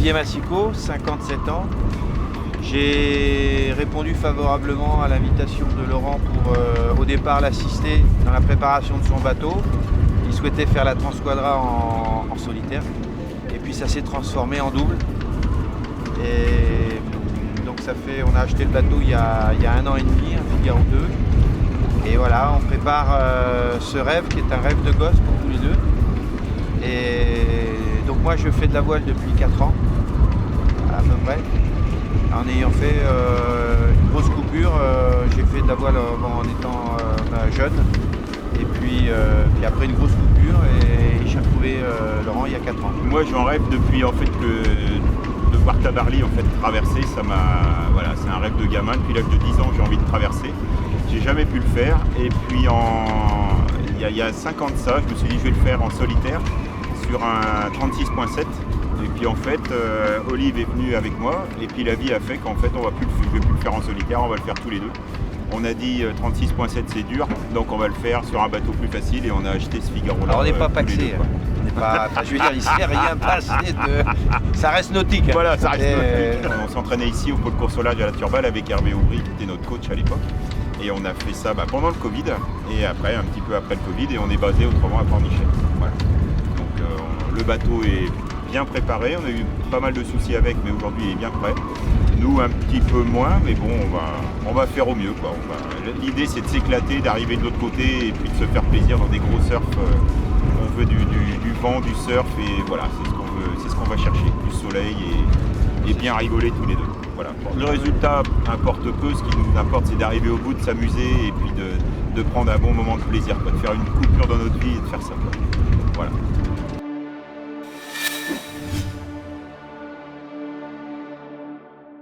Didier Massico, 57 ans. J'ai répondu favorablement à l'invitation de Laurent pour au départ l'assister dans la préparation de son bateau. Il souhaitait faire la Transquadra en solitaire. Et puis ça s'est transformé en double. Et donc on a acheté le bateau il y a 1 an et demi, un Figaro 2. Et voilà, on prépare ce rêve qui est un rêve de gosse pour tous les deux. Et donc moi je fais de la voile depuis 4 ans, à peu près. En ayant fait une grosse coupure, j'ai fait de la voile en étant jeune. Et puis après une grosse coupure et j'ai retrouvé Laurent il y a 4 ans. Moi j'en rêve depuis en fait de voir Tabarly en fait traverser, voilà, c'est un rêve de gamin. Depuis l'âge de 10 ans j'ai envie de traverser. J'ai jamais pu le faire et puis il y a 5 ans de ça, je me suis dit je vais le faire en solitaire sur un 36.7. Et puis en fait, Olive est venu avec moi et puis la vie a fait qu'en fait je vais plus le faire en solitaire, on va le faire tous les deux. On a dit 36.7 c'est dur, donc on va le faire sur un bateau plus facile et on a acheté ce Figaro là. Alors on n'est pas paxé, je veux dire, il ne s'est rien passé de... Ça reste nautique. Voilà, ça reste nautique. On s'entraînait ici au pôle course au large à la Turballe avec Hervé Aubry qui était notre coach à l'époque. Et on a fait ça pendant le Covid et après, un petit peu après le Covid, et on est basé autrement à Pornichet. Voilà. Donc le bateau est bien préparé, on a eu pas mal de soucis avec, mais aujourd'hui il est bien prêt. Nous un petit peu moins, mais bon, on va faire au mieux, quoi. L'idée c'est de s'éclater, d'arriver de l'autre côté et puis de se faire plaisir dans des gros surfs. On veut du vent, du surf, et voilà, c'est ce qu'on va chercher, du soleil et bien rigoler tous les deux. Voilà. Le résultat importe peu, ce qui nous importe c'est d'arriver au bout, de s'amuser et puis de prendre un bon moment de plaisir, quoi, de faire une coupure dans notre vie et de faire ça, quoi. Voilà.